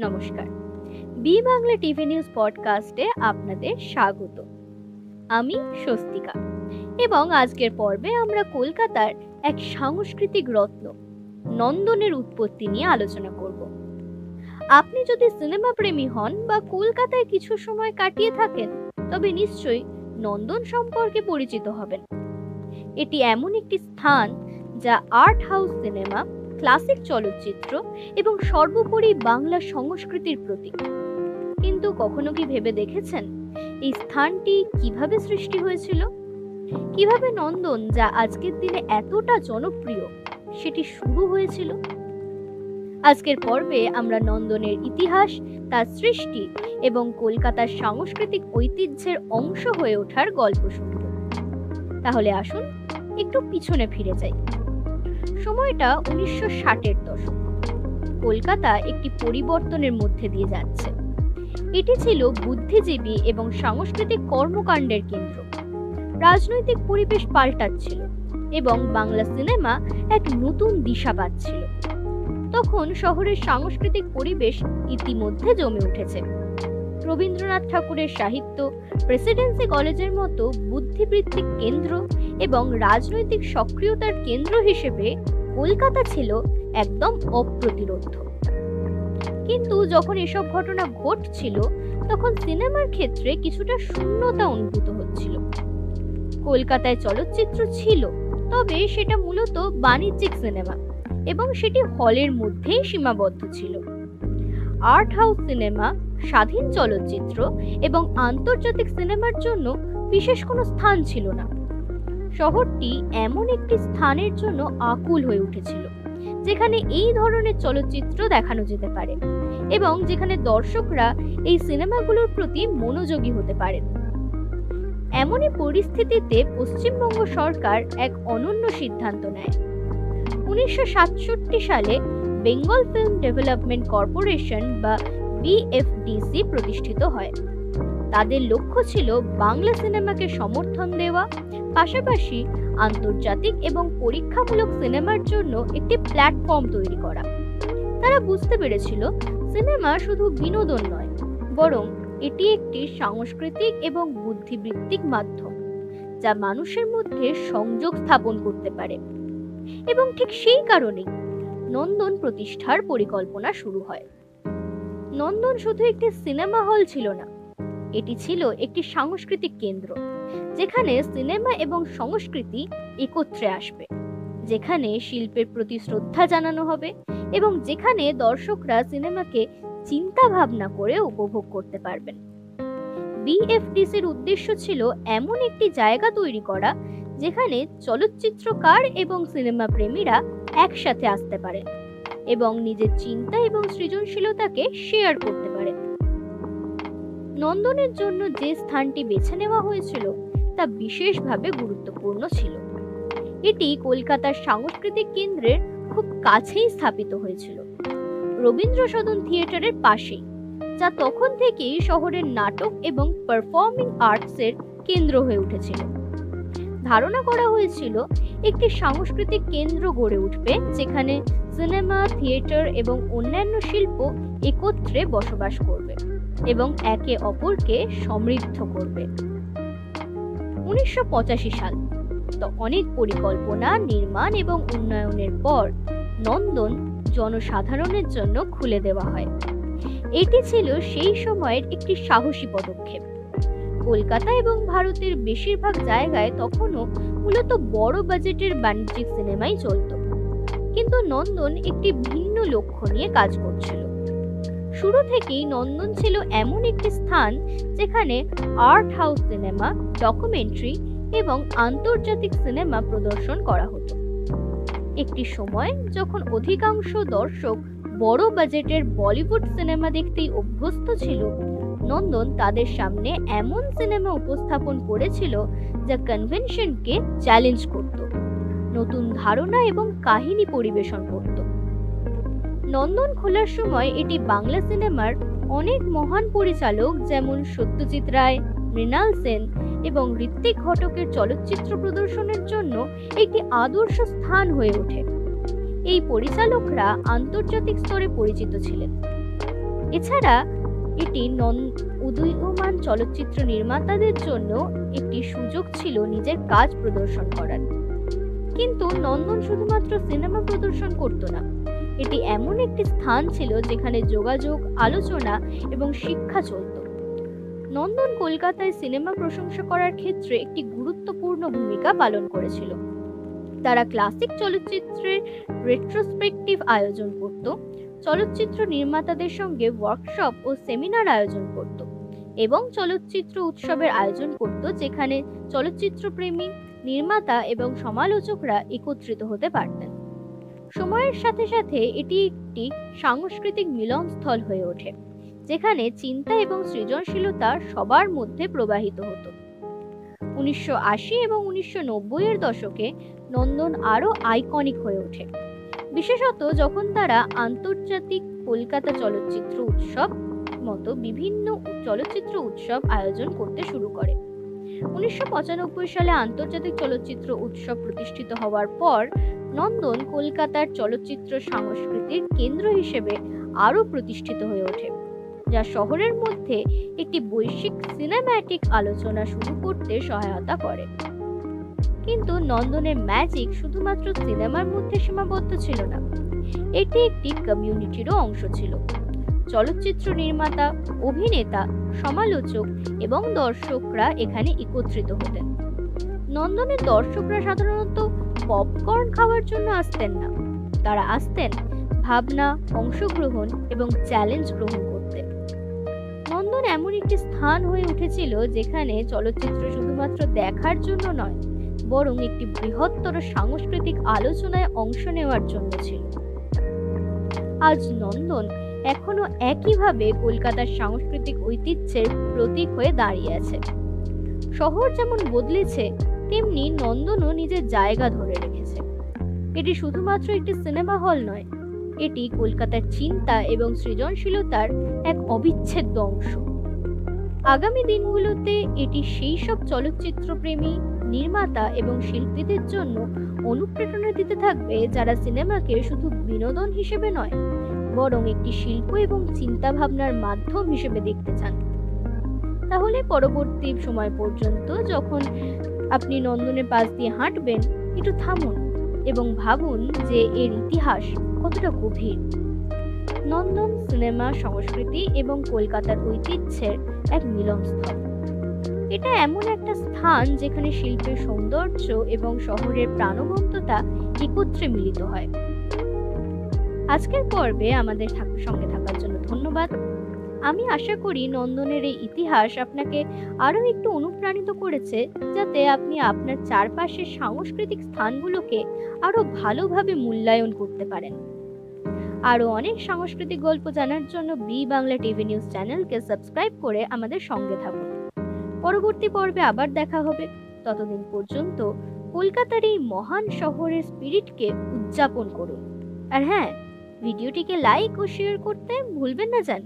নমস্কার। B Bangla TV news পডকাস্টে আপনাদের স্বাগত। আমি স্বস্তিকা এবং আজকের পর্বে আমরা কলকাতার এক সাংস্কৃতিক রত্ন নন্দনের উৎপত্তি নিয়ে আলোচনা করব। আপনি যদি সিনেমা প্রেমী হন বা কলকাতায় কিছু সময় কাটিয়ে থাকেন, তবে নিশ্চয়ই নন্দন সম্পর্কে পরিচিত হবেন। এটি এমন একটি স্থান যা আর্ট হাউস সিনেমা, ক্লাসিক চলচ্চিত্র এবং সর্বোপরি বাংলা সংস্কৃতির প্রতীক। কিন্তু কখনো কি ভেবে দেখেছেন এই স্থানটি কিভাবে সৃষ্টি হয়েছিল? কিভাবে নন্দন, যা আজকের দিনে এতটা জনপ্রিয়, সেটি শুরু হয়েছিল? আজকের পর্বে আমরা নন্দনের ইতিহাস, তার সৃষ্টি এবং কলকাতার সাংস্কৃতিক ঐতিহ্যের অংশ হয়ে ওঠার গল্প শুনব। তাহলে আসুন একটু পিছনে ফিরে যাই। সময়টা 1960-এর দশক। কলকাতা একটি পরিবর্তনের মধ্যে দিয়ে যাচ্ছে। এটি ছিল বুদ্ধিজীবী এবং সাংস্কৃতিক কর্মকাণ্ডের কেন্দ্র। রাজনৈতিক পরিবেশ পাল্টাচ্ছিল এবং বাংলা সিনেমা এক নতুন দিশা পাচ্ছিল। তখন শহরের সাংস্কৃতিক পরিবেশ ইতিমধ্যে জমে উঠেছে। রবীন্দ্রনাথ ঠাকুরের সাহিত্য, প্রেসিডেন্সি কলেজের মতো বুদ্ধিবৃত্তিক কেন্দ্র এবং রাজনৈতিক সক্রিয়তার কেন্দ্র হিসেবে কলকাতা ছিল একদম অপ্রতিরোধ। কিন্তু যখন এসব ঘটনা ঘটছিল, তখন সিনেমার ক্ষেত্রে কিছুটা শূন্যতা অনুভূত হচ্ছিল। কলকাতায় চলচ্চিত্র ছিল, তবে সেটা মূলত বাণিজ্যিক সিনেমা এবং সেটি হলের মধ্যেই সীমাবদ্ধ ছিল। আর্ট হাউস সিনেমা, স্বাধীন চলচ্চিত্র এবং আন্তর্জাতিক সিনেমার জন্য বিশেষ কোনো স্থান ছিল না। শহরটি এমন একটি স্থানের জন্য আকুল হয়ে উঠেছিল যেখানে এই ধরনের চলচ্চিত্র দেখানো যেতে পারে এবং যেখানে দর্শকরা এই সিনেমাগুলোর প্রতি মনোযোগী হতে পারেন। এমনই পরিস্থিতিতে পশ্চিমবঙ্গ সরকার এক অনন্য সিদ্ধান্ত নেয়। 1967 সালে বেঙ্গল ফিল্ম ডেভেলপমেন্ট কর্পোরেশন বা বিএফডিসি প্রতিষ্ঠিত হয়। তাদের লক্ষ্য ছিল বাংলা সিনেমাকে সমর্থন দেওয়া, পাশাপাশি আন্তর্জাতিক এবং পরীক্ষামূলক সিনেমার জন্য একটি প্ল্যাটফর্ম তৈরি করা। তারা বুঝতে পেরেছিল সিনেমা শুধু বিনোদন নয়, বরং এটি একটি সাংস্কৃতিক এবং বুদ্ধিবৃত্তিক মাধ্যম যা মানুষের মধ্যে সংযোগ স্থাপন করতে পারে। এবং ঠিক সেই কারণেই নন্দন প্রতিষ্ঠার পরিকল্পনা শুরু হয়। নন্দন শুধু একটি সিনেমা হল ছিল না, এটি ছিল একটি সাংস্কৃতিক কেন্দ্র যেখানে সিনেমা এবং সংস্কৃতি একত্রে আসবে, যেখানে শিল্পের প্রতি শ্রদ্ধা জানানো হবে এবং যেখানে দর্শকরা সিনেমাকে চিন্তা ভাবনা করে উপভোগ করতে পারবেন। বিএফডিসির উদ্দেশ্য ছিল এমন একটি জায়গা তৈরি করা যেখানে চলচ্চিত্রকার এবং সিনেমা প্রেমীরা একসাথে আসতে পারেন এবং নিজের চিন্তা এবং সৃজনশীলতাকে শেয়ার করতে পারেন। নন্দনের জন্য যে স্থানটি বেছে নেওয়া হয়েছিল তা বিশেষভাবে গুরুত্বপূর্ণ ছিল। এটি কলকাতার সাংস্কৃতিক কেন্দ্রের খুব কাছেই স্থাপিত হয়েছিল, রবীন্দ্র সদন থিয়েটারের পাশেই, যা তখন থেকেই শহরের নাটক এবং পারফর্মিং আর্টসের কেন্দ্র হয়ে উঠেছিল। ধারণা করা হয়েছিল একটি সাংস্কৃতিক কেন্দ্র গড়ে উঠবে যেখানে সিনেমা, থিয়েটার এবং অন্যান্য শিল্প একত্রে বসবাস করবে এবং একে অপরকে সমৃদ্ধ করবে। 1985 সাল, তো অনেক পরিকল্পনা, নির্মাণ এবং উন্নয়নের পর নন্দন জনসাধারণের জন্য খুলে দেওয়া হয়। এটি ছিল সেই সময়ের একটি সাহসী পদক্ষেপ। কলকাতা এবং ভারতের বেশিরভাগ জায়গায় তখনও মূলত বড় বাজেটের বাণিজ্যিক সিনেমাই চলত, কিন্তু নন্দন একটি ভিন্ন লক্ষ্য নিয়ে কাজ করছিল। শুরু থেকেই নন্দন ছিল এমন একটি স্থান যেখানে আর্ট হাউস সিনেমা, ডকুমেন্টারি এবং আন্তর্জাতিক সিনেমা প্রদর্শন করা হতো। একটি সময় যখন অধিকাংশ দর্শক বড় বাজেটের বলিউড সিনেমা দেখতেই অভ্যস্ত ছিল, নন্দন তাদের সামনে এমন সিনেমা উপস্থাপন করেছিল যা কনভেনশনকে চ্যালেঞ্জ করত, নতুন ধারণা এবং কাহিনী পরিবেশন করত। নন্দন খোলার সময় এটি বাংলা সিনেমার অনেক মহান পরিচালক যেমন সত্যজিৎ রায়, মৃণাল সেন এবং ঋত্বিক ঘটকের চলচ্চিত্র প্রদর্শনের জন্য একটি আদর্শ স্থান হয়ে ওঠে। এই পরিচালকরা আন্তর্জাতিক স্তরে পরিচিত ছিলেন। এছাড়া এটি উদীয়মান চলচ্চিত্র নির্মাতাদের জন্য একটি সুযোগ ছিল নিজের কাজ প্রদর্শন করার। কিন্তু নন্দন শুধুমাত্র সিনেমা প্রদর্শন করত না, এটি এমন একটি স্থান ছিল যেখানে যোগাযোগ, আলোচনা এবং শিক্ষা চলত। নন্দন কলকাতায় সিনেমা প্রশংসা করার ক্ষেত্রে একটি গুরুত্বপূর্ণ ভূমিকা পালন করেছিল। তারা ক্লাসিক চলচ্চিত্রের রেট্রোস্পেক্টিভ আয়োজন করত, চলচ্চিত্র নির্মাতাদের সঙ্গে ওয়ার্কশপ ও সেমিনার আয়োজন করত এবং চলচ্চিত্র উৎসবের আয়োজন করত, যেখানে চলচ্চিত্র প্রেমী, নির্মাতা এবং সমালোচকরা একত্রিত হতে পারতেন। সময়ের সাথে সাথে এটি একটি সাংস্কৃতিক মিলনস্থল হয়ে ওঠে, যেখানে চিন্তা এবং সৃজনশীলতা সবার মধ্যে প্রবাহিত হতো। 1980 এবং 1990 এর দশকে নন্দন আরও আইকনিক হয়ে ওঠে, বিশেষত যখন তারা আন্তর্জাতিক কলকাতা চলচ্চিত্র উৎসব মতো বিভিন্ন চলচ্চিত্র উৎসব আয়োজন করতে শুরু করে। 1995 সালে আন্তর্জাতিক চলচ্চিত্র উৎসব প্রতিষ্ঠিত হওয়ার পর নন্দন কলকাতার চলচ্চিত্র সংস্কৃতির কেন্দ্র হিসেবে আরও প্রতিষ্ঠিত হয়ে ওঠে, যা শহরের মধ্যে একটি বৈশ্বিক সিনেম্যাটিক আলোচনা শুরু করতে সহায়তা করে। কিন্তু নন্দনের ম্যাজিক শুধুমাত্র সিনেমার মধ্যে সীমাবদ্ধ ছিল না, এটি একটি কমিউনিটিরও অংশ ছিল। চলচ্চিত্র নির্মাতা, অভিনেতা, সমালোচক এবং দর্শকরা এখানে একত্রিত হতেন। নন্দনের দর্শকরা সাধারণত পপকর্ন খাওয়ার জন্য আসতেন না, তারা আসতেন ভাবনা, অংশগ্রহণ এবং চ্যালেঞ্জ গ্রহণ করতে। নন্দন এমন একটি স্থান হয়ে উঠেছিল যেখানে চলচ্চিত্র শুধুমাত্র দেখার জন্য নয়, বরং একটি বৃহত্তর সাংস্কৃতিক আলোচনায় অংশ নেওয়ার জন্য ছিল। আজ নন্দন এখনো একইভাবে কলকাতার সাংস্কৃতিক ঐতিহ্যের প্রতীক হয়ে দাঁড়িয়ে আছে। শহর যেমন বদলেছে, তেমনি নন্দনও নিজের জায়গা ধরে রেখেছে। এটি শুধুমাত্র একটি সিনেমা হল নয়, এটি কলকাতার চিন্তা এবং সৃজনশীলতার এক অবিচ্ছেদ্য অংশ। আগামী দিনগুলোতে এটি সেই সব চলচ্চিত্রপ্রেমী, নির্মাতা এবং শিল্পীদের জন্য অনুপ্রেরণা দিতে থাকবে যারা সিনেমাকে শুধু বিনোদন হিসেবে নয়, বরং একটি শিল্প এবং চিন্তাভাবনার মাধ্যম হিসেবে দেখতে চান। তাহলে পরবর্তী সময় পর্যন্ত যখন আপনি নন্দনের পাশ দিয়ে হাঁটবেন, একটু থামুন এবং ভাবুন যে এর ইতিহাস কতটা গভীর। নন্দন সিনেমা, সংস্কৃতি এবং কলকাতার ঐতিহ্যের এক মিলনস্থল। এটা এমন একটা স্থান যেখানে শিল্পের সৌন্দর্য এবং শহরের প্রাণবন্ততা একত্রে মিলিত হয়। আজকের পর্বে আমাদের সঙ্গে থাকার জন্য ধন্যবাদ। আমি আশা করি নন্দনের এই ইতিহাস আপনাকে আরো একটু অনুপ্রাণিত করেছে, যাতে আপনি আপনার চারপাশের সাংস্কৃতিক স্থানগুলোকে আরো ভালোভাবে মূল্যায়ন করতে পারেন। আরো অনেক সাংস্কৃতিক গল্প জানার জন্য বি বাংলা টিভি নিউজ চ্যানেলকে সাবস্ক্রাইব করে আমাদের সঙ্গে থাকুন। পরবর্তী পর্বে আবার দেখা হবে। ততদিন পর্যন্ত কলকাতার এই মহান শহরের স্পিরিটকে উদযাপন করুন। আর হ্যাঁ, ভিডিওটিকে লাইক ও শেয়ার করতে ভুলবেন না যেন।